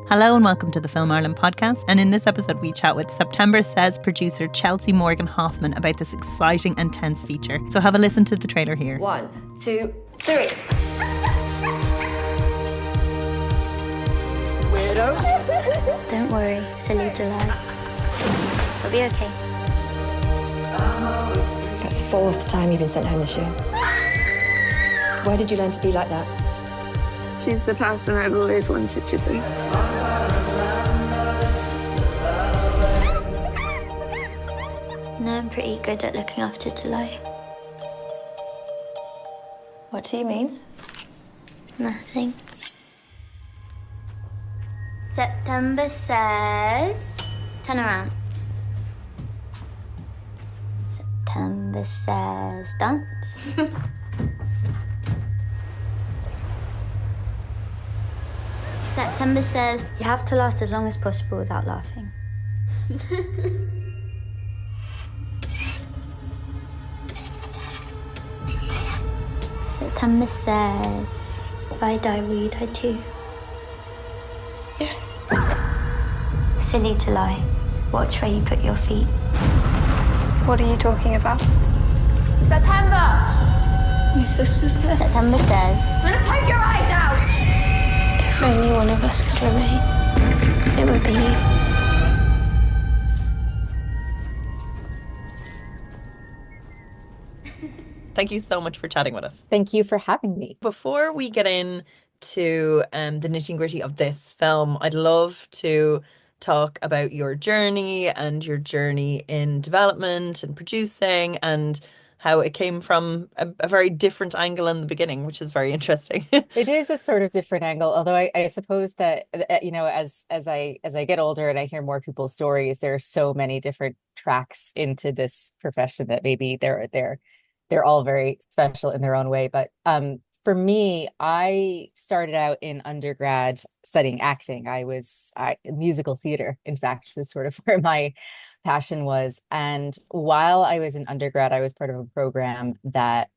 Hello and welcome to the Film Ireland podcast. And in this episode, we chat with September Says producer Chelsea Morgan Hoffmann about this exciting and tense feature. So have a listen to the trailer here. 1, 2, 3. Weirdos. Don't worry, silly July. It'll be okay. That's the 4th time you've been sent home this year. Why did you learn to be like that? She's the person I've always wanted to be. No, I'm pretty good at looking after July. What do you mean? Nothing. September says... Turn around. September says... Dance. September says... You have to last as long as possible without laughing. September says... If I die, will you die too? Yes. Silly July. Watch where you put your feet. What are you talking about? September! My sister's there. September says... I'm gonna poke your eyes out! If only one of us could remain, it would be you. Thank you so much for chatting with us. Thank you for having me. Before we get into the nitty gritty of this film, I'd love to talk about your journey and your journey in development and producing and how it came from a very different angle in the beginning, which is very interesting. It is a sort of different angle, although I suppose that as I get older and I hear more people's stories, there are so many different tracks into this profession that maybe they're all very special in their own way. But for me, I started out in undergrad studying acting. Musical theater, in fact, was sort of where my passion was. And while I was in undergrad, I was part of a program that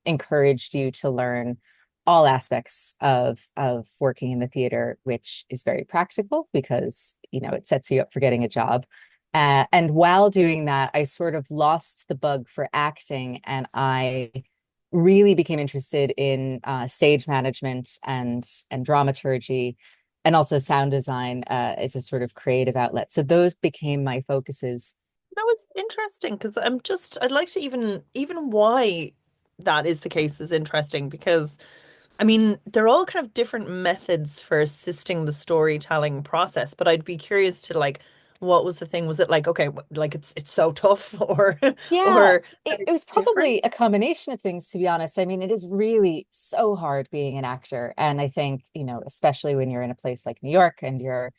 encouraged you to learn all aspects of working in the theater, which is very practical because, it sets you up for getting a job. And while doing that, I sort of lost the bug for acting, and I really became interested in stage management and dramaturgy, and also sound design as a sort of creative outlet. So those became my focuses. That was interesting because I'd like to even why that is the case is interesting because I mean, they're all kind of different methods for assisting the storytelling process, but I'd be curious to what was the thing? Was it like, okay, like it's so tough or Yeah, or it was different? probably a combination of things, to be honest. I mean, it is really so hard being an actor. And I think, especially when you're in a place like New York and you're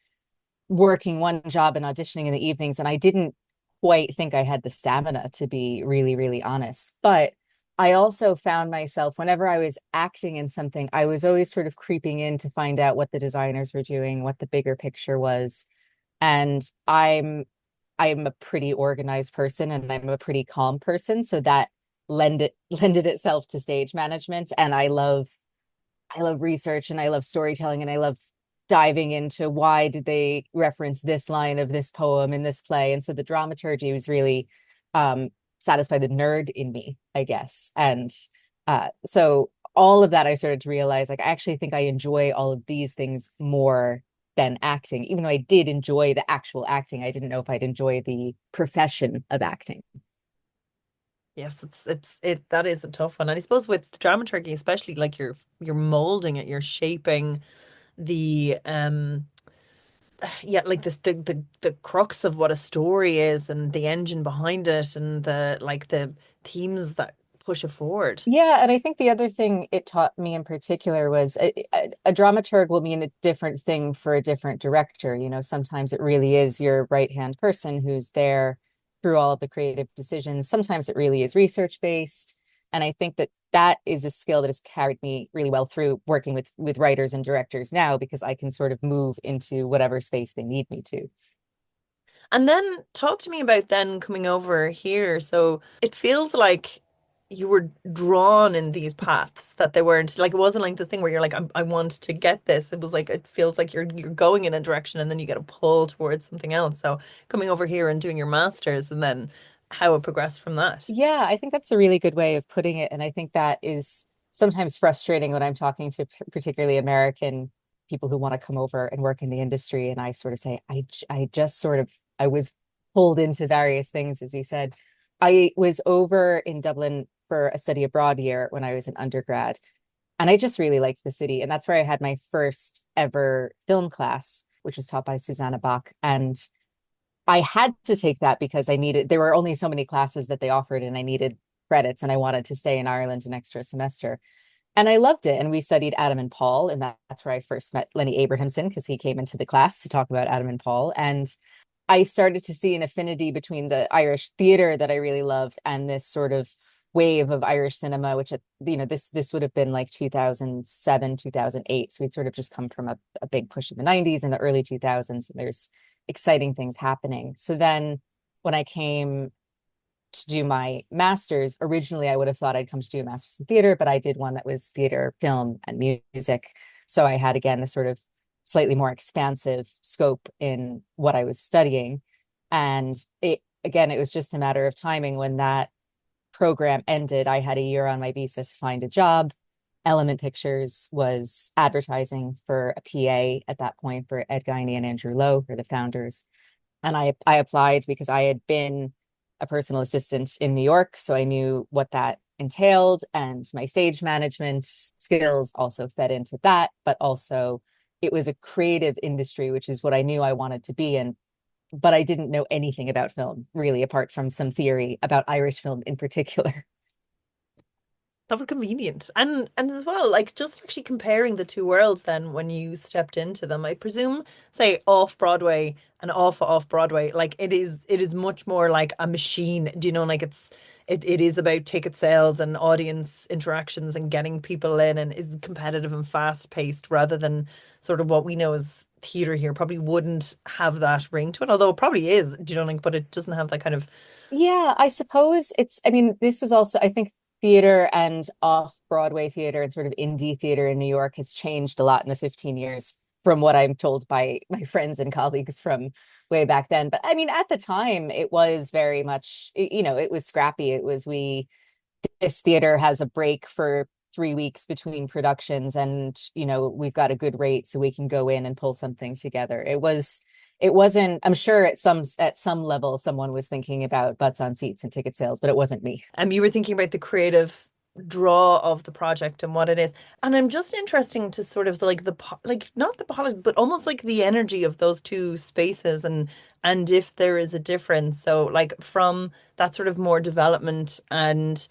working one job and auditioning in the evenings, and I didn't quite think I had the stamina, to be really, really honest. But I also found myself, whenever I was acting in something, I was always sort of creeping in to find out what the designers were doing, what the bigger picture was. And I'm a pretty organized person and I'm a pretty calm person. So that lended itself to stage management. And I love research and I love storytelling and I love diving into why did they reference this line of this poem in this play. And so the dramaturgy was really satisfy the nerd in me, I guess. And so all of that, I started to realize, I actually think I enjoy all of these things more than acting. Even though I did enjoy the actual acting, I didn't know if I'd enjoy the profession of acting. Yes, that is a tough one. And I suppose with dramaturgy, especially you're molding it, you're shaping the like this the crux of what a story is and the engine behind it and the themes that push it forward. Yeah, and I think the other thing it taught me in particular was a dramaturg will mean a different thing for a different director. Sometimes it really is your right-hand person who's there through all of the creative decisions. Sometimes it really is research-based. And I think that is a skill that has carried me really well through working with writers and directors now, because I can sort of move into whatever space they need me to. And then talk to me about then coming over here. So it feels like you were drawn in these paths, that they weren't like, it wasn't like this thing where you're like, I want to get this. It was like it feels like you're going in a direction and then you get a pull towards something else. So coming over here and doing your master's and then how it progressed from that. Yeah, I think that's a really good way of putting it. And I think that is sometimes frustrating when I'm talking to particularly American people who want to come over and work in the industry. And I sort of say, I just sort of, I was pulled into various things, as you said. I was over in Dublin for a study abroad year when I was an undergrad. And I just really liked the city. And that's where I had my first ever film class, which was taught by Susanna Bach. And I had to take that because I needed, there were only so many classes that they offered, and I needed credits, and I wanted to stay in Ireland an extra semester. And I loved it. And we studied Adam and Paul. And that's where I first met Lenny Abrahamson, because he came into the class to talk about Adam and Paul. And I started to see an affinity between the Irish theater that I really loved and this sort of wave of Irish cinema, which, this would have been like 2007, 2008. So we'd sort of just come from a big push in the 90s and the early 2000s. And there's exciting things happening. So then when I came to do my master's, originally I would have thought I'd come to do a master's in theater, but I did one that was theater, film, and music. So I had, again, this sort of slightly more expansive scope in what I was studying. And it was just a matter of timing. When that program ended, I had a year on my visa to find a job. Element Pictures was advertising for a PA at that point for Ed Guiney and Andrew Lowe, who are the founders. And I applied because I had been a personal assistant in New York, so I knew what that entailed, and my stage management skills also fed into that. But also, it was a creative industry, which is what I knew I wanted to be in. But I didn't know anything about film, really, apart from some theory about Irish film in particular. That was convenient. And as well, like just actually comparing the two worlds then when you stepped into them, I presume, say off Broadway and off Broadway, like it is much more like a machine. Do you know, like it is about ticket sales and audience interactions and getting people in, and is competitive and fast paced, rather than sort of what we know as theater here probably wouldn't have that ring to it. Although it probably is, do you know, like, but it doesn't have that kind of. Yeah, I suppose I mean, this was also, I think theater and off-Broadway theater and sort of indie theater in New York has changed a lot in the 15 years from what I'm told by my friends and colleagues from way back then. But I mean, at the time, it was very much, it was scrappy. This theater has a break for 3 weeks between productions, and we've got a good rate so we can go in and pull something together. It wasn't, I'm sure at some level someone was thinking about butts on seats and ticket sales, but it wasn't me. You were thinking about the creative draw of the project and what it is. And I'm just interesting to sort of like like not the politics, but almost like the energy of those two spaces, and if there is a difference. So like from that sort of more development and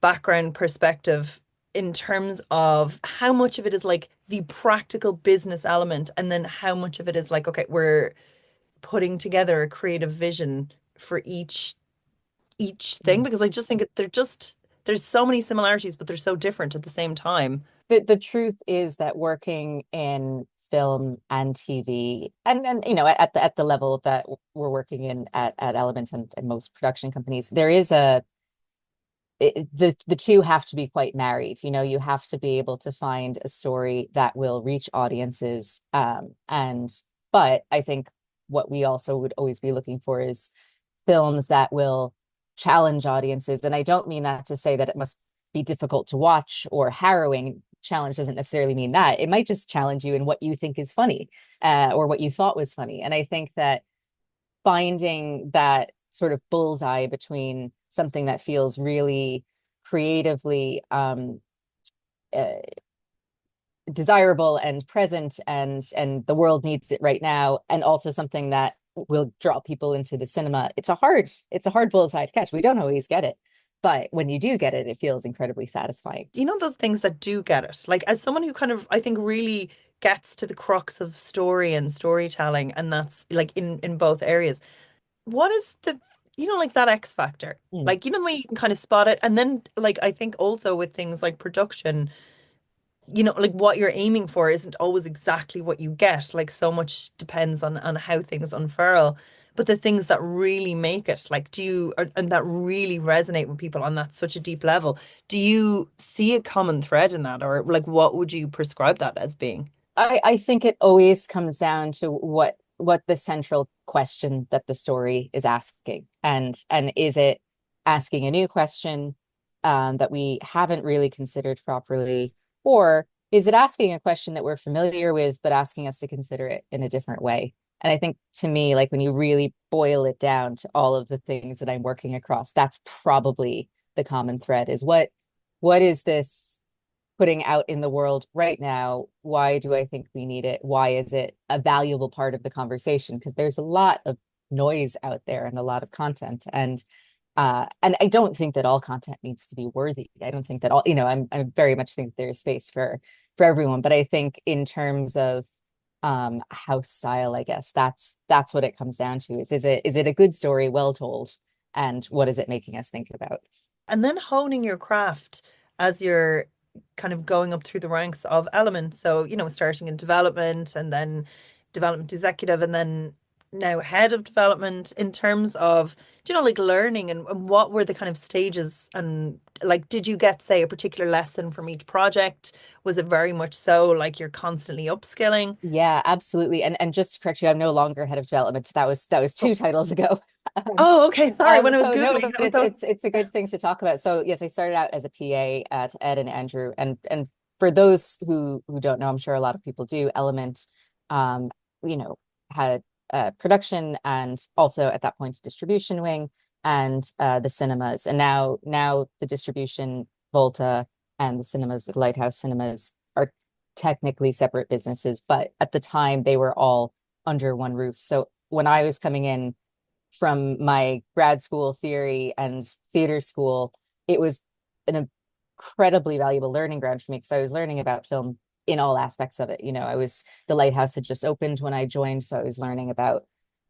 background perspective, in terms of how much of it is like the practical business element, and then how much of it is like, okay, we're putting together a creative vision for each thing, Mm. because I just think they're just, there's so many similarities, but they're so different at the same time. The truth is that working in film and TV, and at the level that we're working in at Element and most production companies, there is the two have to be quite married. You have to be able to find a story that will reach audiences. But I think what we also would always be looking for is films that will challenge audiences. And I don't mean that to say that it must be difficult to watch or harrowing. Challenge doesn't necessarily mean that. It might just challenge you in what you think is funny, or what you thought was funny. And I think that finding that sort of bullseye between something that feels really creatively uh, desirable and present, and the world needs it right now, and also something that will draw people into the cinema. It's a hard bullseye to catch. We don't always get it, but when you do get it, it feels incredibly satisfying. You know, those things that do get it, like as someone who kind of, I think, really gets to the crux of story and storytelling, and that's like in both areas. What is the, like that X factor? Mm. Like, when you can kind of spot it. And then like I think also with things like production, like what you're aiming for isn't always exactly what you get. Like so much depends on how things unfurl. but the things that really make it, like, and that really resonate with people on that such a deep level, do you see a common thread in that, or like, what would you prescribe that as being? I think it always comes down to what the central question that the story is asking. And is it asking a new question that we haven't really considered properly, or is it asking a question that we're familiar with, but asking us to consider it in a different way? And I think to me, like when you really boil it down to all of the things that I'm working across, that's probably the common thread is what is this putting out in the world right now? Why do I think we need it? Why is it a valuable part of the conversation? Because there's a lot of noise out there and a lot of content. And I don't think that all content needs to be worthy. I don't think that all, I very much think there's space for everyone. But I think in terms of house style, I guess that's what it comes down to is it a good story, well told? And what is it making us think about? And then honing your craft as you're kind of going up through the ranks of elements. So, starting in development and then development executive and then now head of development in terms of, like learning and what were the kind of stages and like, did you get, say, a particular lesson from each project? Was it very much so like you're constantly upskilling? Yeah, absolutely. And just to correct you, I'm no longer head of development. That was Oh, two titles ago. oh, okay. Sorry. When I was No, Googling, but I thought, it's a good thing to talk about. So yes, I started out as a PA to Ed and Andrew, and for those who don't know, I'm sure a lot of people do. Element, um, you know, had production and also at that point distribution wing and the cinemas, and now the distribution Volta and the cinemas, the Lighthouse Cinemas are technically separate businesses, but at the time they were all under one roof. So when I was coming in from my grad school theory and theater school, it was an incredibly valuable learning ground for me because I was learning about film in all aspects of it. The Lighthouse had just opened when I joined, so I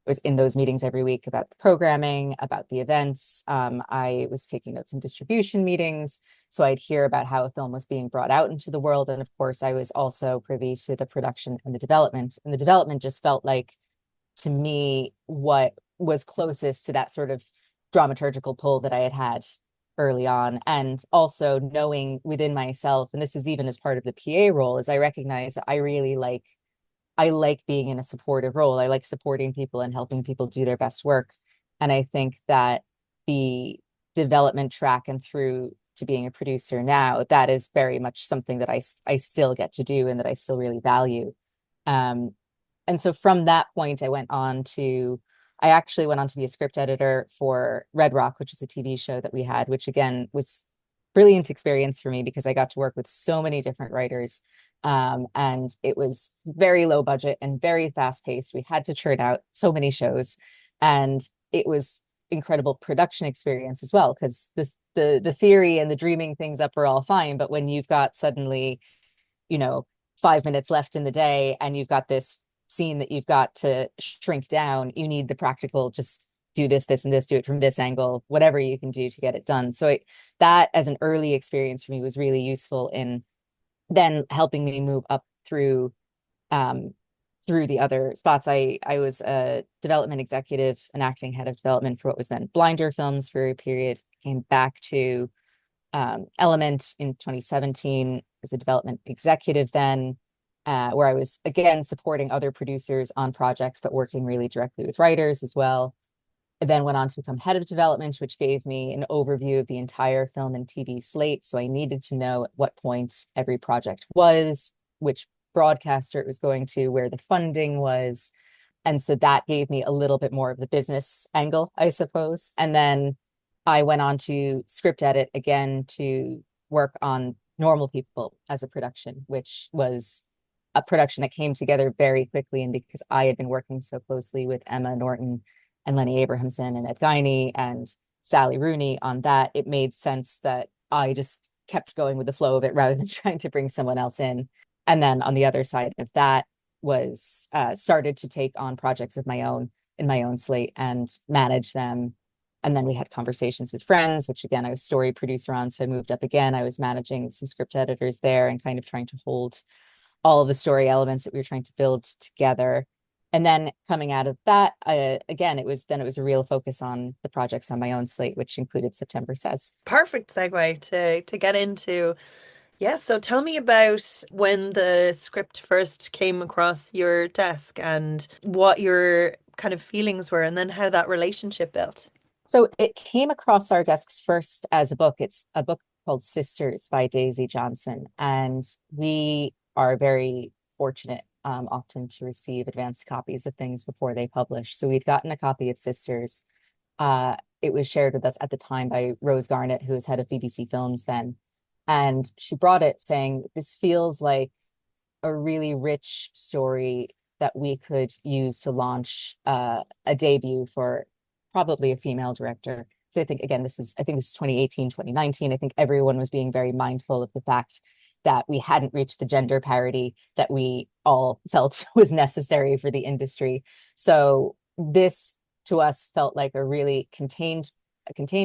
was in those meetings every week about the programming, about the events. I was taking notes in distribution meetings, so I'd hear about how a film was being brought out into the world, and of course, I was also privy to the production and the development. And the development just felt like to me what was closest to that sort of dramaturgical pull that I had had early on. And also knowing within myself, and this was even as part of the PA role, is I recognize that I like being in a supportive role. I like supporting people and helping people do their best work. And I think that the development track and through to being a producer now, that is very much something that I still get to do and that I still really value. Um, and so from that point, I actually went on to be a script editor for Red Rock, which was a TV show that we had, which again was brilliant experience for me because I got to work with so many different writers. And it was very low budget and very fast paced. We had to churn out so many shows, and it was incredible production experience as well because the theory and the dreaming things up are all fine, but when you've got suddenly, you know, 5 minutes left in the day and you've got this scene that you've got to shrink down, you need the practical, just do this and this, do it from this angle, whatever you can do to get it done. So that as an early experience for me was really useful in then helping me move up um through the other spots. I was a development executive, an acting head of development for what was then Blinder Films for a period, came back to Element in 2017 as a development executive then, where I was again supporting other producers on projects, but working really directly with writers as well. I then went on to become head of development, which gave me an overview of the entire film and TV slate. So I needed to know at what point every project was, which broadcaster it was going to, where the funding was. And so that gave me a little bit more of the business angle, I suppose. And then I went on to script edit again to work on Normal People as a production, which was a production that came together very quickly. And because I had been working so closely with Emma Norton and Lenny Abrahamson and Ed Guiney and Sally Rooney on that, it made sense that I just kept going with the flow of it rather than trying to bring someone else in. And then on the other side of that was started to take on projects of my own in my own slate and manage them. And then we had conversations with friends, which again, I was story producer on. So I moved up again. I was managing some script editors there and kind of trying to hold all of the story elements that we were trying to build together. And then coming out of that, again, it was a real focus on the projects on my own slate, which included September Says. Perfect segue to get into. Yeah, so tell me about when the script first came across your desk and what your kind of feelings were, and then how that relationship built. So it came across our desks first as a book. It's a book called Sisters by Daisy Johnson. And we are very fortunate often to receive advanced copies of things before they publish. So we'd gotten a copy of Sisters. It was shared with us at the time by Rose Garnett, who was head of BBC Films then. And she brought it saying, this feels like a really rich story that we could use to launch a debut for probably a female director. So I think, again, I think this is 2018, 2019. I think everyone was being very mindful of the fact that we hadn't reached the gender parity that we all felt was necessary for the industry. So this to us felt like a contained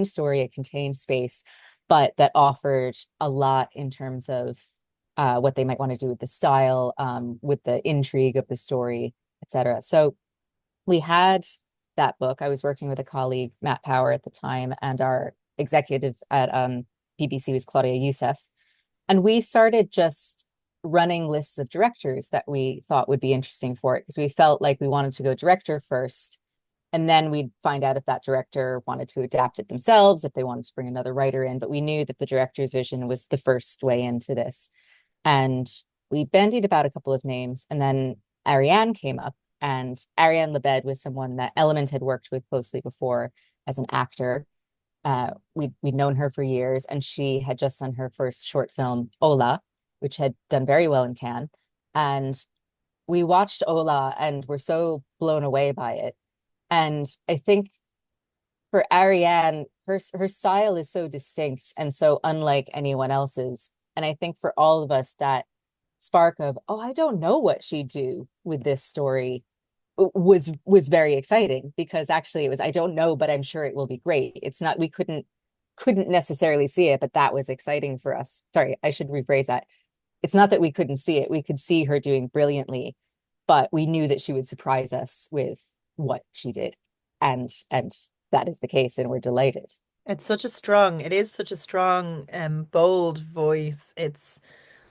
story, a contained space, but that offered a lot in terms of what they might want to do with the style, with the intrigue of the story, etc. So we had that book. I was working with a colleague, Matt Power, at the time, and our executive at BBC was Claudia Youssef. And we started just running lists of directors that we thought would be interesting for it, because we felt like we wanted to go director first. And then we'd find out if that director wanted to adapt it themselves, if they wanted to bring another writer in. But we knew that the director's vision was the first way into this. And we bandied about a couple of names. And then Ariane came up. And Ariane Lebed was someone that Element had worked with closely before as an actor. We'd known her for years, and she had just done her first short film, Ola, which had done very well in Cannes. And we watched Ola and were so blown away by it. And I think for Ariane, her style is so distinct and so unlike anyone else's. And I think for all of us, that spark of, oh, I don't know what she'd do with this story was very exciting, because actually it was, I don't know, but I'm sure it will be great. It's not, we couldn't necessarily see it, but that was exciting for us. Sorry, I should rephrase that. It's not that we couldn't see it. We could see her doing brilliantly, but we knew that she would surprise us with what she did. And that is the case, and we're delighted. It is such a strong, bold voice.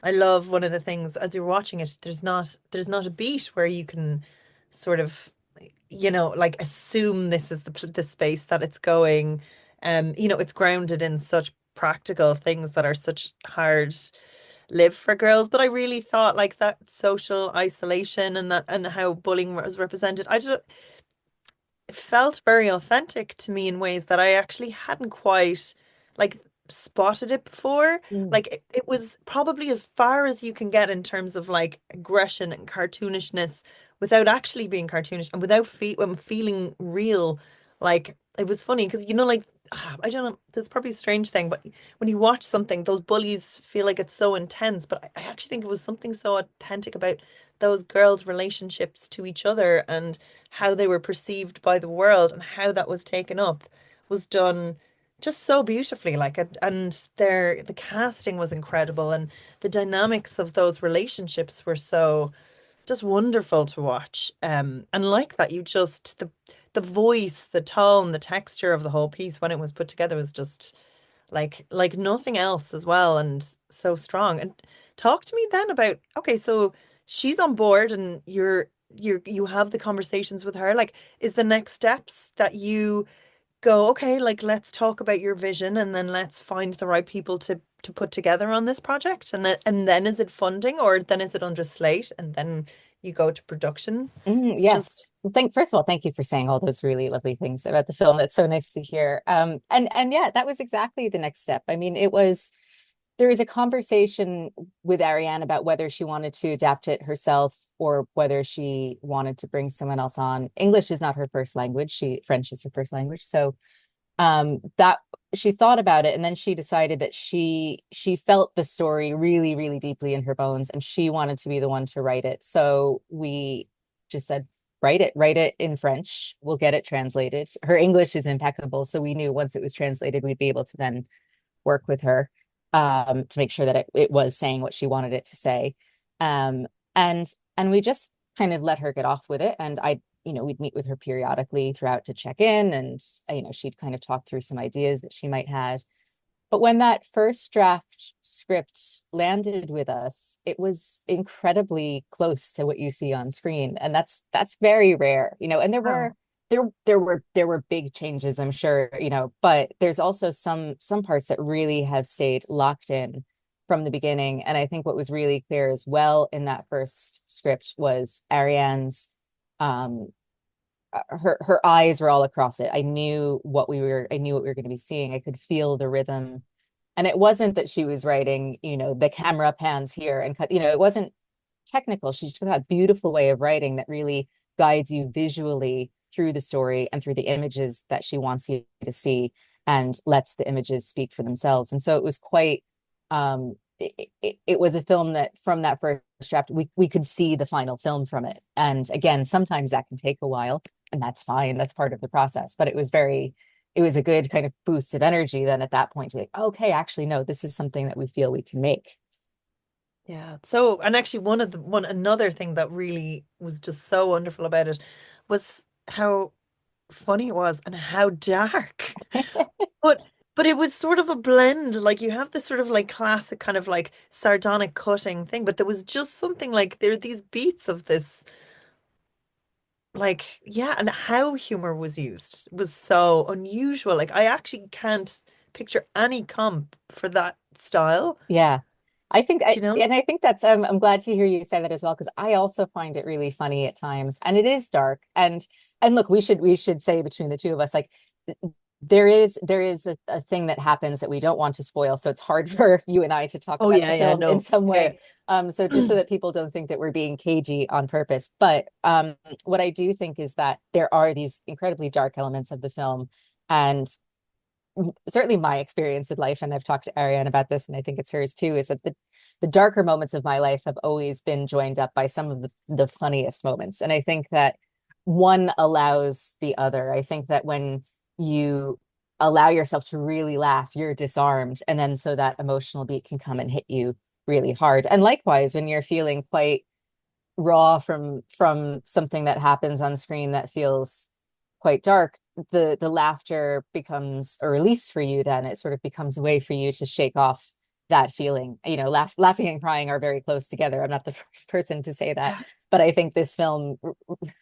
I love one of the things as you're watching it, there's not a beat where you can sort of, like assume this is the space that it's going. It's grounded in such practical things that are such hard live for girls. But I really thought like that social isolation and how bullying was represented. I just it felt very authentic to me in ways that I actually hadn't quite like spotted it before. Mm. Like it was probably as far as you can get in terms of like aggression and cartoonishness without actually being cartoonish and without feeling real. Like it was funny because like I don't know, there's probably a strange thing, but when you watch something, those bullies feel like it's so intense. But I actually think it was something so authentic about those girls' relationships to each other and how they were perceived by the world and how that was taken up was done just so beautifully. Like and the casting was incredible, and the dynamics of those relationships were so just wonderful to watch. And like that, the voice, the tone, the texture of the whole piece when it was put together was just like nothing else as well, and so strong. And talk to me then about, okay, so she's on board and you have the conversations with her. Like, is the next steps that you go, okay, like let's talk about your vision and then let's find the right people to put together on this project, and then is it funding, or then is it under slate and then you go to production? It's Yes. just Well, first of all, thank you for saying all those really lovely things about the film. That's so nice to hear. And yeah, that was exactly the next step. I mean, there was a conversation with Ariane about whether she wanted to adapt it herself or whether she wanted to bring someone else on. English is not her first language. French is her first language. So that she thought about it, and then she decided that she felt the story really, really deeply in her bones, and she wanted to be the one to write it. So we just said, write it in French. We'll get it translated. Her English is impeccable, so we knew once it was translated, we'd be able to then work with her to make sure that it was saying what she wanted it to say. Um, and we just kind of let her get off with it. And we'd meet with her periodically throughout to check in, and she'd kind of talk through some ideas that she might had. But when that first draft script landed with us, it was incredibly close to what you see on screen, and that's very rare, and Wow. there were big changes, I'm sure, but there's also some parts that really have stayed locked in from the beginning. And I think what was really clear as well in that first script was Ariane's um her eyes were all across it. I knew what we were going to be seeing. I could feel the rhythm. And it wasn't that she was writing, the camera pans here and cut, it wasn't technical. She's just got a beautiful way of writing that really guides you visually through the story and through the images that she wants you to see, and lets the images speak for themselves. And so it was quite it was a film that from that first draft we could see the final film from it. And again, sometimes that can take a while, and that's fine. That's part of the process. But it was a good kind of boost of energy then at that point to be like, okay, actually, no, this is something that we feel we can make. Yeah. So, and actually another thing that really was just so wonderful about it was how funny it was and how dark. But but it was sort of a blend. Like you have this sort of like classic kind of like sardonic cutting thing, but there was just something like there are these beats of this like yeah, and how humor was used was so unusual. Like I actually can't picture any comp for that style. Yeah. Do you know? I think that's, I'm glad to hear you say that as well, because I also find it really funny at times, and it is dark. And look, we should say between the two of us, like there is a thing that happens that we don't want to spoil, so it's hard for you and I to talk Oh about yeah, the yeah, film in no. some Yeah. way. So just so that people don't think that we're being cagey on purpose. But what I do think is that there are these incredibly dark elements of the film, and certainly my experience in life, and I've talked to Ariane about this, and I think it's hers too, is that the darker moments of my life have always been joined up by some of the funniest moments. And I think that one allows the other. I think that when you allow yourself to really laugh, you're disarmed. And then so that emotional beat can come and hit you really hard. And likewise, when you're feeling quite raw from something that happens on screen that feels quite dark, the laughter becomes a release for you. Then it sort of becomes a way for you to shake off that feeling. Laughing and crying are very close together. I'm not the first person to say that, but I think this film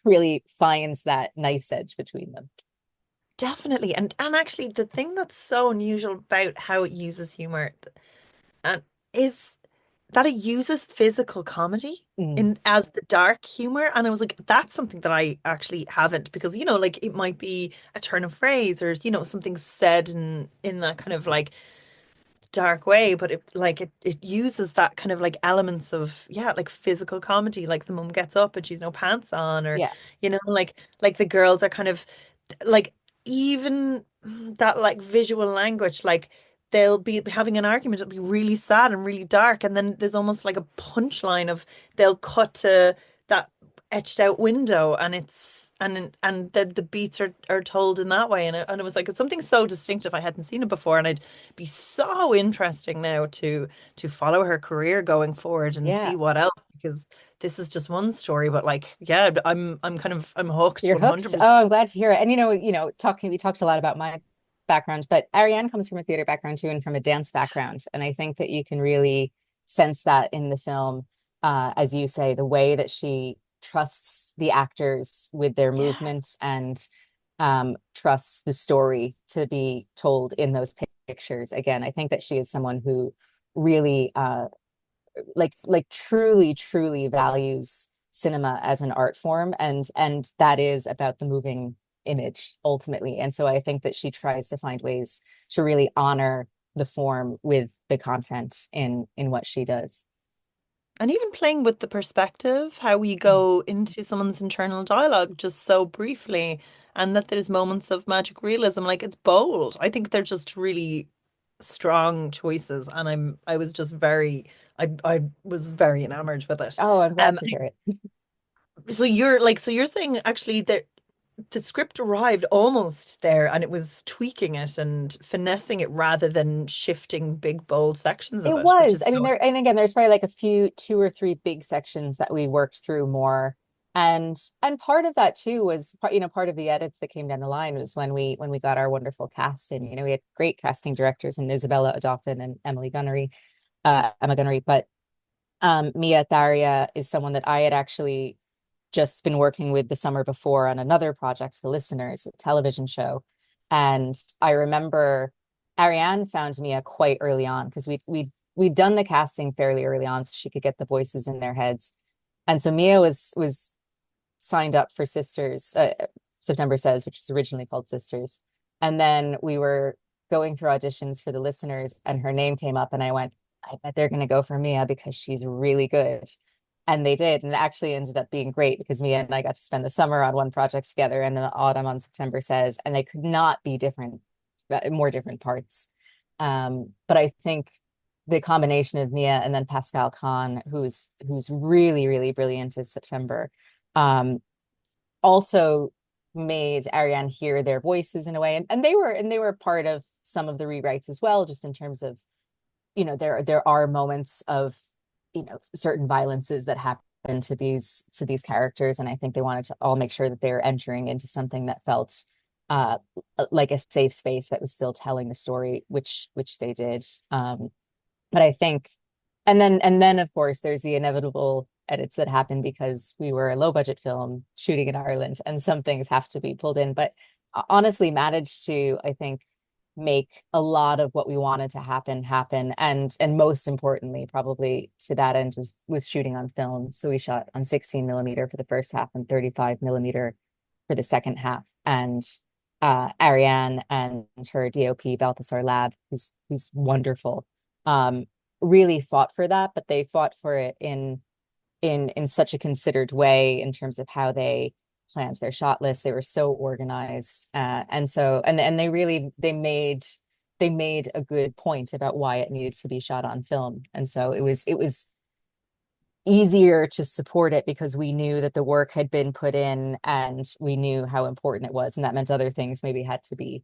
really finds that knife's edge between them. Definitely. And actually the thing that's so unusual about how it uses humor and is that it uses physical comedy Mm, in as the dark humor. And I was like, that's something that I actually haven't because, like it might be a turn of phrase or, something said in that kind of like dark way, but it uses that kind of like elements of yeah, like physical comedy, like the mum gets up and she's no pants on, or yeah, like the girls are kind of like even that like visual language, like they'll be having an argument, it'll be really sad and really dark, and then there's almost like a punchline of they'll cut to that etched out window, and the beats are told in that way, and it was like it's something so distinctive. I hadn't seen it before, and it'd be so interesting now to follow her career going forward and yeah. see what else, because this is just one story, but like yeah, I'm hooked You're hooked. Oh, 100%. I'm glad to hear it. And we talked a lot about my background, but Ariane comes from a theater background too, and from a dance background. And I think that you can really sense that in the film, as you say, the way that she trusts the actors with their Yes. movement, and trusts the story to be told in those pictures. Again, I think that she is someone who really truly values cinema as an art form, and that is about the moving image ultimately. And so I think that she tries to find ways to really honor the form with the content in what she does. And even playing with the perspective, how we Mm. go into someone's internal dialogue just so briefly, and that there's moments of magic realism. Like it's bold. I think they're just really strong choices, and I was just I was very enamored with it. Oh, I'm glad Um, to hear it. so you're saying actually that the script arrived almost there, and it was tweaking it and finessing it rather than shifting big bold sections of It it, which was. is I mean, so and again, there's probably like a few, two or three big sections that we worked through more, And part of that too was part of the edits that came down the line was when we got our wonderful cast, and we had great casting directors in Isabella Adolphin and Emma Gunnery. But Mia Daria is someone that I had actually just been working with the summer before on another project, The Listeners, a television show. And I remember Ariane found Mia quite early on because we'd done the casting fairly early on so she could get the voices in their heads. And so Mia was signed up for Sisters, September Says, which was originally called Sisters. And then we were going through auditions for The Listeners, and her name came up, and I went, I bet they're going to go for Mia because she's really good. And they did. And it actually ended up being great because Mia and I got to spend the summer on one project together and the autumn on September Says, and they could not be different, more different parts. But I think the combination of Mia and then Pascal Khan, who's really, really brilliant as September, um, also made Ariane hear their voices in a way. And they were part of some of the rewrites as well, just in terms of, there are moments of, certain violences that happen to these characters. And I think they wanted to all make sure that they were entering into something that felt uh like a safe space that was still telling the story, which they did. But I think, and then of course there's the inevitable edits that happen because we were a low budget film shooting in Ireland and some things have to be pulled in. But honestly managed to, I think, make a lot of what we wanted to happen. And most importantly, probably to that end, was shooting on film. So we shot on 16 millimeter for the first half and 35 millimeter for the second half. And Ariane and her DOP Balthasar Lab, who's wonderful, um, really fought for that, but they fought for it in such a considered way in terms of how they planned their shot list. They were so organized, and they made a good point about why it needed to be shot on film. And so it was easier to support it because we knew that the work had been put in and we knew how important it was, and that meant other things maybe had to be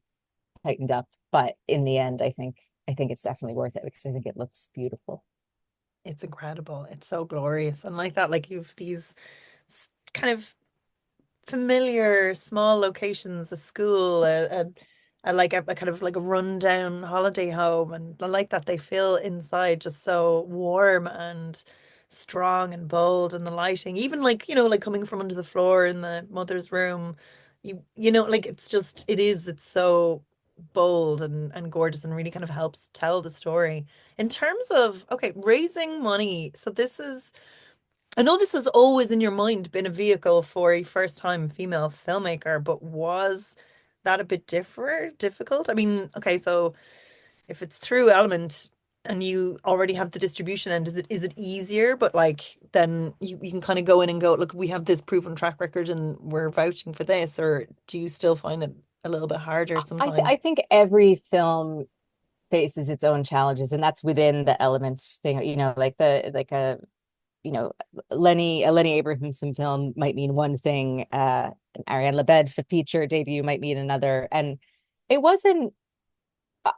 tightened up. But in the end, I think it's definitely worth it because I think it looks beautiful. It's incredible. It's so glorious. And like that, like you've these kind of familiar small locations, a school, a kind of like a rundown holiday home, and I like that they feel inside just so warm and strong and bold, and the lighting, even like like coming from under the floor in the mother's room, like it's so bold and gorgeous and really kind of helps tell the story. In terms of, okay, raising money, so I know this has always in your mind been a vehicle for a first time female filmmaker, but was that a bit difficult? I mean, okay, so if it's through Element and you already have the distribution end, is it easier? But like then you can kind of go in and go, look, we have this proven track record and we're vouching for this, or do you still find it a little bit harder sometimes? I think every film faces its own challenges, and that's within the elements thing. Like you know, a Lenny Abrahamson film might mean one thing, an Ariane Labed feature debut might mean another. And it wasn't,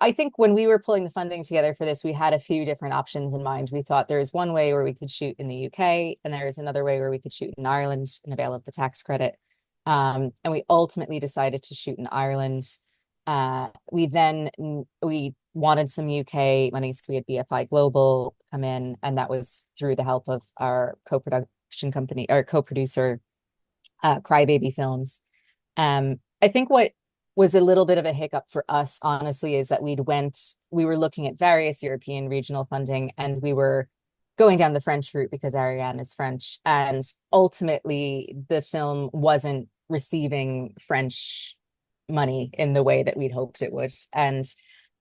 I think when we were pulling the funding together for this, we had a few different options in mind. We thought there was one way where we could shoot in the UK, and there was another way where we could shoot in Ireland and avail of the tax credit. And we ultimately decided to shoot in Ireland. We wanted some UK money, so we had BFI Global come in, and that was through the help of our co-production company, our co-producer, Crybaby Films. I think what was a little bit of a hiccup for us, honestly, is that we were looking at various European regional funding, and we were going down the French route because Ariane is French, and ultimately the film wasn't receiving French money in the way that we'd hoped it would.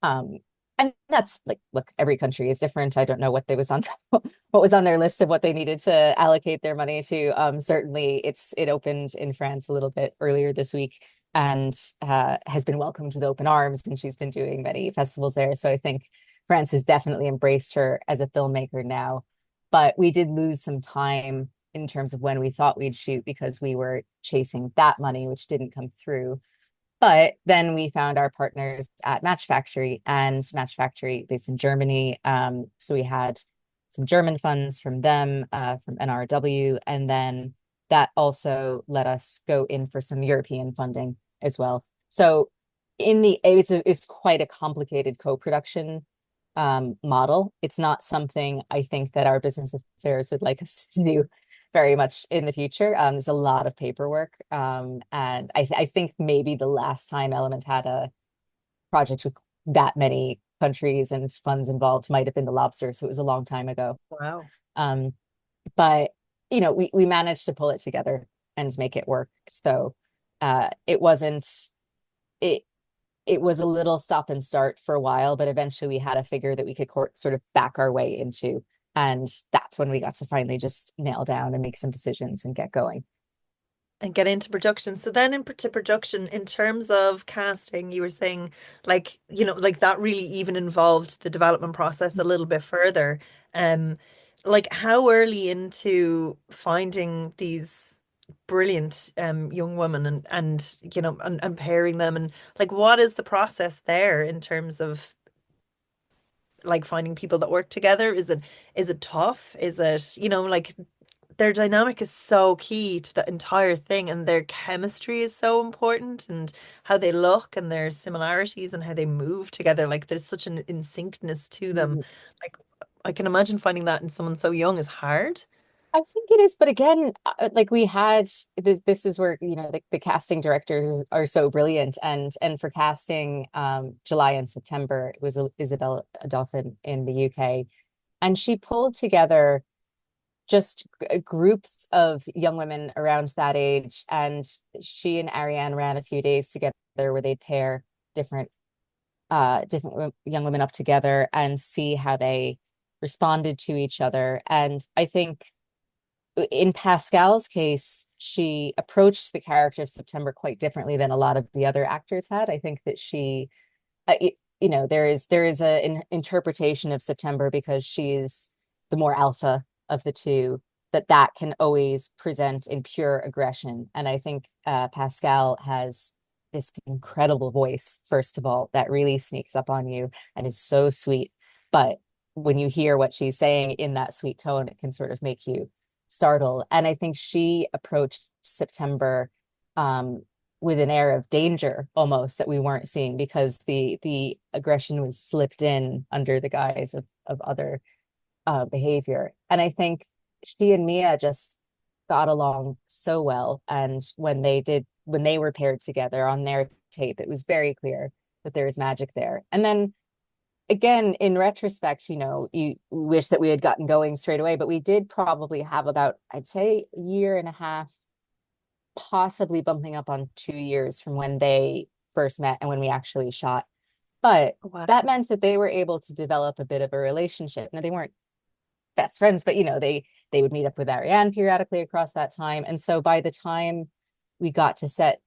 Um and that's like, look, every country is different. I don't know what they was on what was on their list of what they needed to allocate their money to. Certainly it opened in France a little bit earlier this week, and has been welcomed with open arms, and she's been doing many festivals there. So I think France has definitely embraced her as a filmmaker now. But we did lose some time in terms of when we thought we'd shoot because we were chasing that money, which didn't come through. But then we found our partners at Match Factory, and Match Factory based in Germany. So we had some German funds from them, from NRW, and then that also let us go in for some European funding as well. So it's quite a complicated co-production model. It's not something I think that our business affairs would like us to do very much in the future. There's a lot of paperwork. And I think maybe the last time Element had a project with that many countries and funds involved might have been The Lobster. So it was a long time ago. Wow. Um, but we managed to pull it together and make it work. So it wasn't it it was a little stop and start for a while, but eventually we had a figure that we could sort of back our way into. And that's when we got to finally just nail down and make some decisions and get going. And get into production. So then into production, in terms of casting, you were saying like, like that really even involved the development process a little bit further. Um, like how early into finding these brilliant young women and pairing them, and like what is the process there in terms of like finding people that work together? Is it tough? Is it, like their dynamic is so key to the entire thing, and their chemistry is so important, and how they look and their similarities and how they move together. Like there's such an in syncness to them. Like I can imagine finding that in someone so young is hard. I think it is, but again, like we had this is where, the casting directors are so brilliant. And for casting July and September, it was Isabel Adolphin in the UK. And she pulled together just groups of young women around that age. And she and Ariane ran a few days together where they'd pair different different young women up together and see how they responded to each other. And I think in Pascal's case, she approached the character of September quite differently than a lot of the other actors had. I think that there is an interpretation of September because she's the more alpha of the two, that can always present in pure aggression. And I think Pascal has this incredible voice, first of all, that really sneaks up on you and is so sweet. But when you hear what she's saying in that sweet tone, it can sort of make you startle. And I think she approached September with an air of danger almost that we weren't seeing, because the aggression was slipped in under the guise of other behavior. And I think she and Mia just got along so well. And when they were paired together on their tape, it was very clear that there was magic there. And then again, in retrospect, you wish that we had gotten going straight away, but we did probably have about, I'd say, a year and a half, possibly bumping up on 2 years from when they first met and when we actually shot. But Wow. that meant that they were able to develop a bit of a relationship. Now, they weren't best friends, but they would meet up with Ariane periodically across that time. And so by the time we got to set,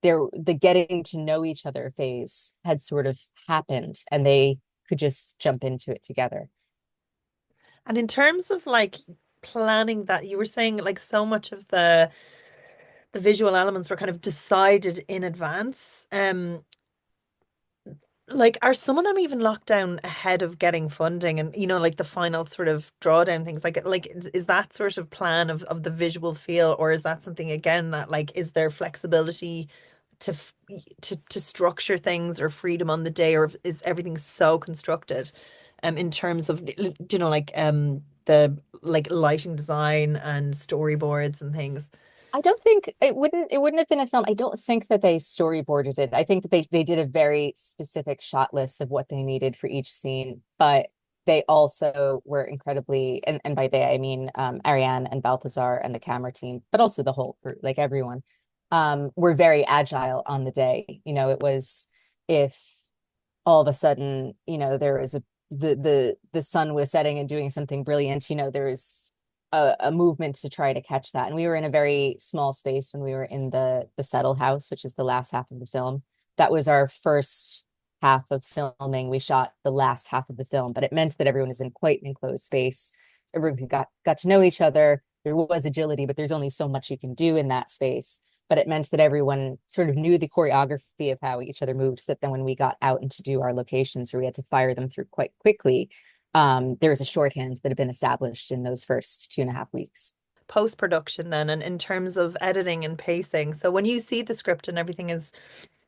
the getting to know each other phase had sort of happened, and they could just jump into it together. And in terms of like planning that, you were saying like so much of the visual elements were kind of decided in advance. Like are some of them even locked down ahead of getting funding, and like the final sort of drawdown things, like is that sort of plan of the visual feel, or is that something again that like is there flexibility to to structure things or freedom on the day, or is everything so constructed in terms of like the like lighting design and storyboards and things? I don't think it wouldn't have been a film. I don't think that they storyboarded it. I think that they did a very specific shot list of what they needed for each scene, but they also were incredibly, and by they I mean Ariane and Balthazar and the camera team, but also the whole crew, like everyone, were very agile on the day. It was, if all of a sudden, there was the sun was setting and doing something brilliant, there was a movement to try to catch that. And we were in a very small space when we were in the settle house, which is the last half of the film. That was our first half of filming. We shot the last half of the film, but it meant that everyone was in quite an enclosed space. So everyone got to know each other. There was agility, but there's only so much you can do in that space. But it meant that everyone sort of knew the choreography of how each other moved, so that then when we got out and to do our locations where we had to fire them through quite quickly, there was a shorthand that had been established in those first 2.5 weeks. post-production then, and in terms of editing and pacing. So when you see the script and everything has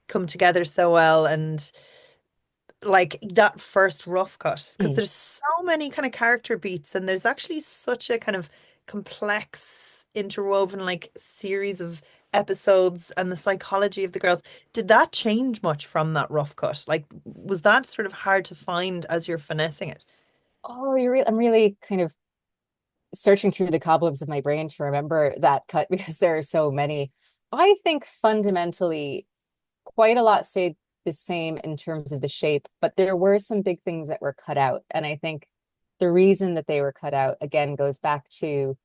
come together so well, and like that first rough cut, because Mm. there's so many kind of character beats, and there's actually such a kind of complex interwoven like series of episodes and the psychology of the girls. Did that change much from that rough cut? Like, was that sort of hard to find as you're finessing it? Oh, I'm really kind of searching through the cobwebs of my brain to remember that cut because there are so many. I think fundamentally quite a lot stayed the same in terms of the shape, but there were some big things that were cut out. And I think the reason that they were cut out again goes back to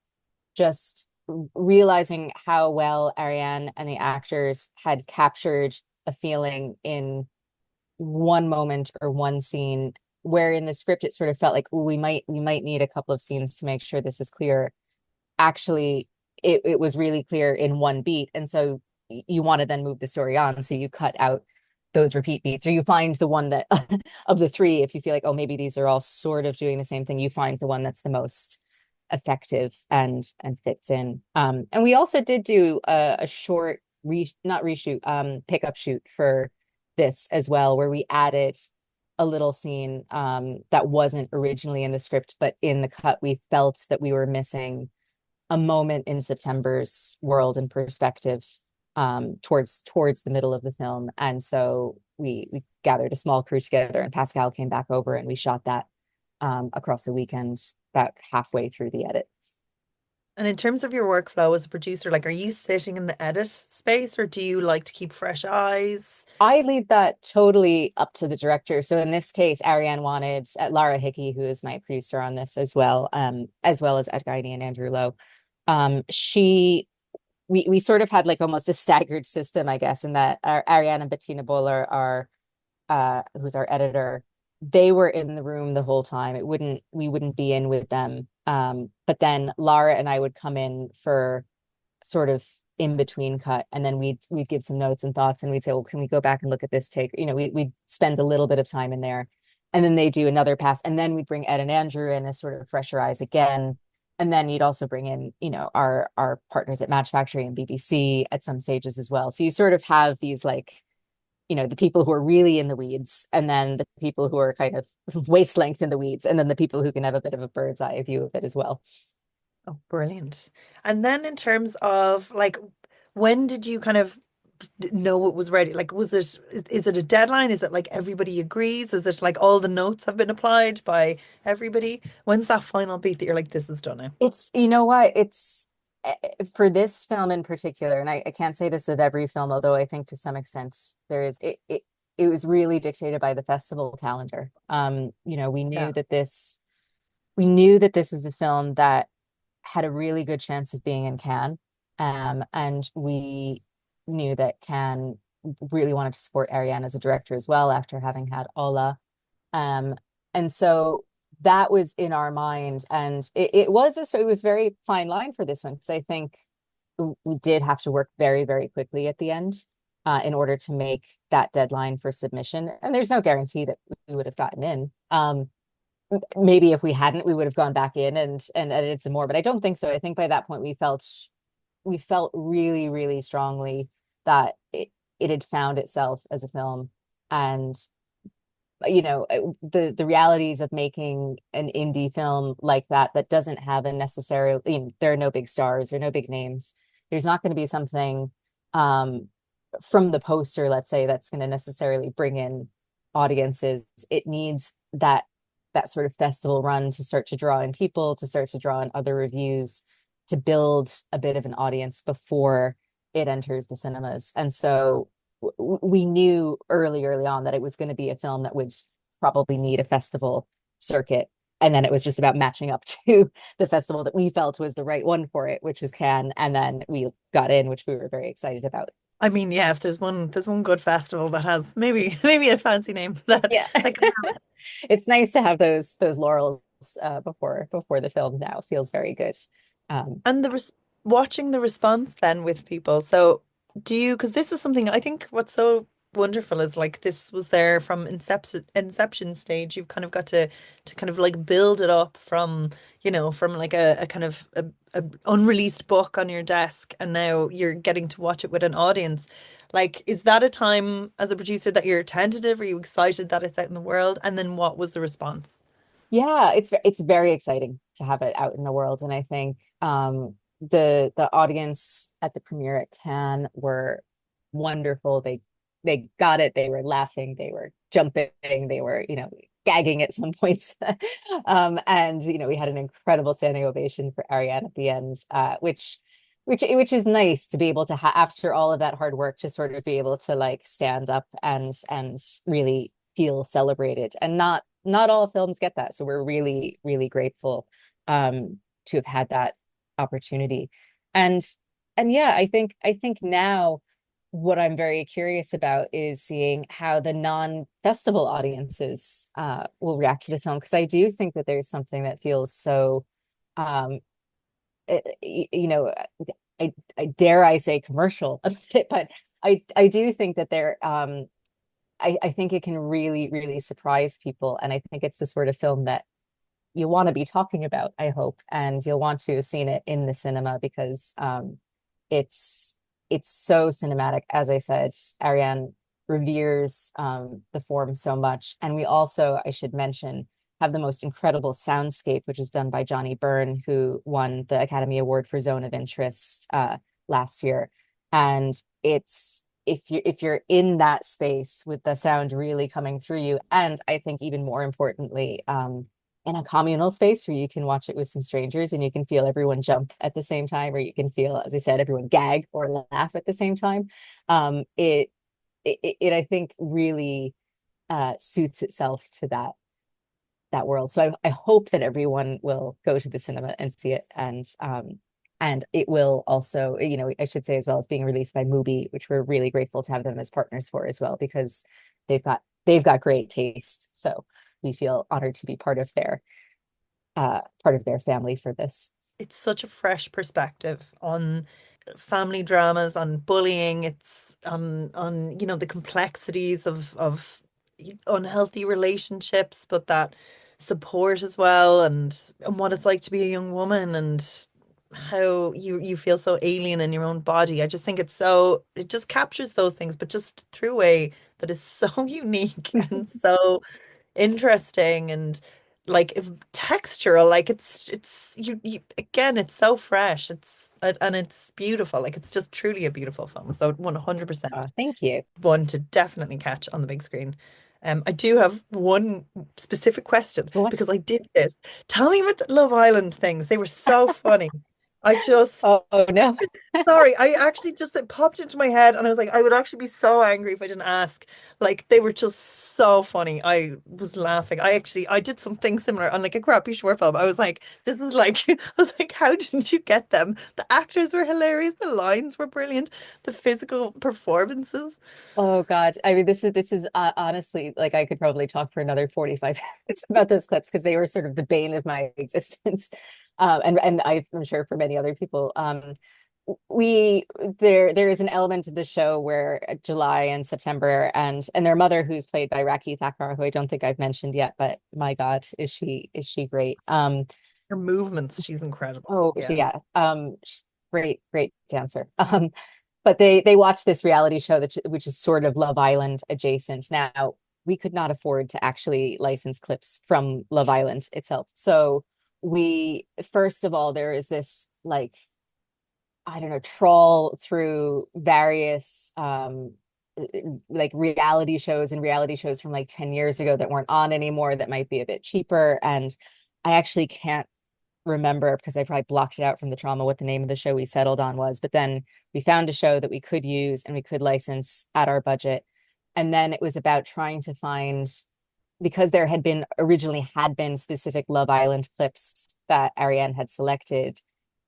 just realizing how well Ariane and the actors had captured a feeling in one moment or one scene, where in the script it sort of felt like, "Ooh, we might need a couple of scenes to make sure this is clear." Actually, it was really clear in one beat, and so you want to then move the story on, so you cut out those repeat beats, or you find the one that of the three, if you feel like, oh, maybe these are all sort of doing the same thing, you find the one that's the most effective and fits in. And we also did do a short not reshoot, pickup shoot for this as well, where we added a little scene that wasn't originally in the script, but in the cut we felt that we were missing a moment in September's world and perspective towards the middle of the film. And so we gathered a small crew together, and Pascal came back over and we shot that across a weekend, about halfway through the edit. And in terms of your workflow as a producer, like, are you sitting in the edit space, or do you like to keep fresh eyes? I leave that totally up to the director. So in this case, Ariane wanted Lara Hickey, who is my producer on this as well as Ed Guiney and Andrew Lowe. She we sort of had like almost a staggered system, I guess, in that Ariane and Bettina Boller are who's our editor, they were in the room the whole time. We wouldn't be in with them. But then Lara and I would come in for sort of in between cut, and then we'd give some notes and thoughts, and we'd say, well, can we go back and look at this take? We'd spend a little bit of time in there, and then they do another pass, and then we'd bring Ed and Andrew in as sort of fresher eyes again. And then you'd also bring in, our partners at Match Factory and BBC at some stages as well. So you sort of have these like, the people who are really in the weeds, and then the people who are kind of waist length in the weeds, and then the people who can have a bit of a bird's eye view of it as well. Oh, brilliant. And then in terms of like, when did you kind of know it was ready? Like, is it a deadline? Is it like everybody agrees? Is it like all the notes have been applied by everybody? When's that final beat that you're like, this is done now? It's, you know what, it's for this film in particular, and I can't say this of every film, although I think to some extent there is, it was really dictated by the festival calendar. Yeah. We knew that this was a film that had a really good chance of being in Cannes. And we knew that Cannes really wanted to support Ariane as a director as well, after having had Ola. Um, and so that was in our mind. And it was very fine line for this one, because I think we did have to work very, very quickly at the end in order to make that deadline for submission. And there's no guarantee that we would have gotten in. Maybe if we hadn't, we would have gone back in and edited some more, but I don't think so. I think by that point we felt really, really strongly that it had found itself as a film. And the realities of making an indie film like that doesn't have a necessarily, there are no big stars, there are no big names. There's not going to be something from the poster, let's say, that's going to necessarily bring in audiences. It needs that sort of festival run to start to draw in people, to start to draw in other reviews, to build a bit of an audience before it enters the cinemas. And so we knew early on that it was going to be a film that would probably need a festival circuit. And then it was just about matching up to the festival that we felt was the right one for it, which was Cannes. And then we got in, which we were very excited about. I mean, yeah, if there's one good festival that has maybe a fancy name Yeah. that can have it. It's nice to have those laurels before the film now. Feels very good. And watching the response then with people. So do you, because this is something I think what's so wonderful is like this was there from inception stage. You've kind of got to kind of like build it up from, from like a kind of a unreleased book on your desk, and now you're getting to watch it with an audience. Like, is that a time as a producer that you're tentative? Are you excited that it's out in the world? And then what was the response? Yeah, it's very exciting to have it out in the world, and I think the audience at the premiere at Cannes were wonderful. They got it. They were laughing. They were jumping. They were, gagging at some points. And we had an incredible standing ovation for Ariane at the end, which is nice to be able to after all of that hard work to sort of be able to like stand up and really feel celebrated. And not all films get that. So we're really, really grateful to have had that opportunity. And and yeah, I think now what I'm very curious about is seeing how the non-festival audiences will react to the film, because I do think that there's something that feels so um you know I dare I say commercial a bit, but I do think that I think it can really, really surprise people. And I think it's the sort of film that you want to be talking about, I hope, and you'll want to have seen it in the cinema because it's it's so cinematic. As I said, Ariane reveres the form so much. And we also, I should mention, have the most incredible soundscape, which was done by Johnny Byrne, who won the Academy Award for Zone of Interest last year. And it's if you're in that space with the sound really coming through you, and I think even more importantly, in a communal space where you can watch it with some strangers and you can feel everyone jump at the same time, or you can feel, as I said, everyone gag or laugh at the same time. It I think really suits itself to that world. So I hope that everyone will go to the cinema and see it, and it will also, I should say as well, it's being released by Mubi, which we're really grateful to have them as partners for as well, because they've got great taste. So we feel honored to be part of their family for this. It's such a fresh perspective on family dramas, on bullying. It's on the complexities of unhealthy relationships, but that support as well, and what it's like to be a young woman, and how you feel so alien in your own body. I just think it just captures those things, but just through a way that is so unique and so interesting, and like if textural, like it's you again, it's so fresh, and it's beautiful. Like, it's just truly a beautiful film, so 100% Thank you. one to definitely catch on the big screen. I do have one specific question, Go on. because I did this. Tell me about the Love Island things. They were so funny. I just Oh no. Sorry, I actually just, it popped into my head, and I was like, I would actually be so angry if I didn't ask. Like, they were just so funny. I was laughing. I did something similar on like a crappy short film. I was like, this is like, I was like, how didn't you get them? The actors were hilarious. The lines were brilliant. The physical performances. Oh God. I mean, this is honestly, like, I could probably talk for another 45 minutes about those clips because they were sort of the bane of my existence. And I'm sure for many other people. We there is an element of the show where July and September and their mother, who's played by Raki Thakrar, who I don't think I've mentioned yet, but my God, is she great. Her movements, she's incredible. Oh, Yeah. yeah. She's great dancer. But they watch this reality show which is sort of Love Island adjacent. Now, we could not afford to actually license clips from Love Island itself. So we, first of all, there is this, like, I don't know, trawl through various like reality shows from like 10 years ago that weren't on anymore, that might be a bit cheaper. And I actually can't remember, because I probably blocked it out from the trauma, what the name of the show we settled on was. But then we found a show that we could use and we could license at our budget. And then it was about trying to find, because there had been specific Love Island clips that Ariane had selected.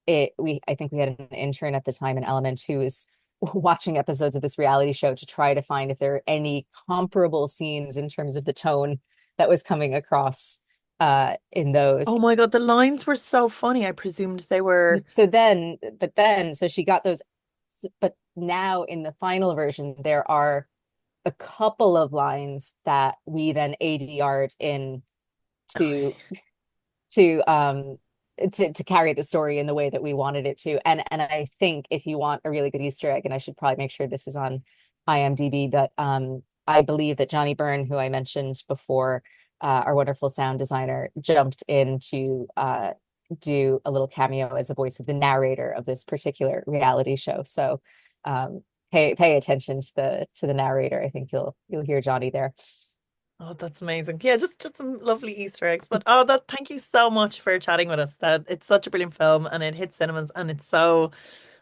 I think we had an intern at the time in Element who was watching episodes of this reality show to try to find if there are any comparable scenes in terms of the tone that was coming across in those. Oh my God, the lines were so funny. I presumed they were. So she got those, but now in the final version, there are a couple of lines that we then ADR'd in to to um to carry the story in the way that we wanted it to. And I think if you want a really good Easter egg, and I should probably make sure this is on IMDb, but I believe that Johnny Byrne, who I mentioned before, our wonderful sound designer, jumped in to do a little cameo as the voice of the narrator of this particular reality show. So pay attention to the narrator. I think you'll hear Johnny there. Oh, that's amazing. Yeah, just some lovely Easter eggs. But oh, that thank you so much for chatting with us. That it's such a brilliant film and it hits cinemas and it's so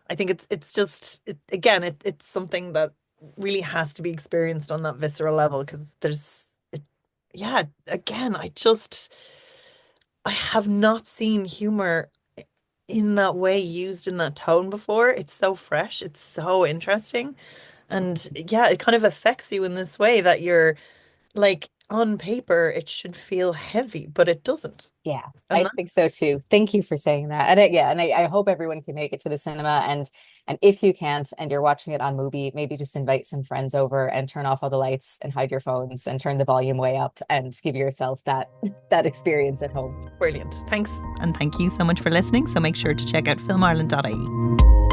I think it's just it's something that really has to be experienced on that visceral level because yeah, again, I have not seen humor in that way used in that tone before. It's so fresh, it's so interesting. And yeah, it kind of affects you in this way that you're like on paper it should feel heavy, but it doesn't. Yeah, And I that's think so too. Thank you for saying that. And yeah, and I hope everyone can make it to the cinema. And if you can't and you're watching it on Mubi, maybe just invite some friends over and turn off all the lights and hide your phones and turn the volume way up and give yourself that experience at home. brilliant. Thanks. And thank you so much for listening. So make sure to check out filmireland.ie.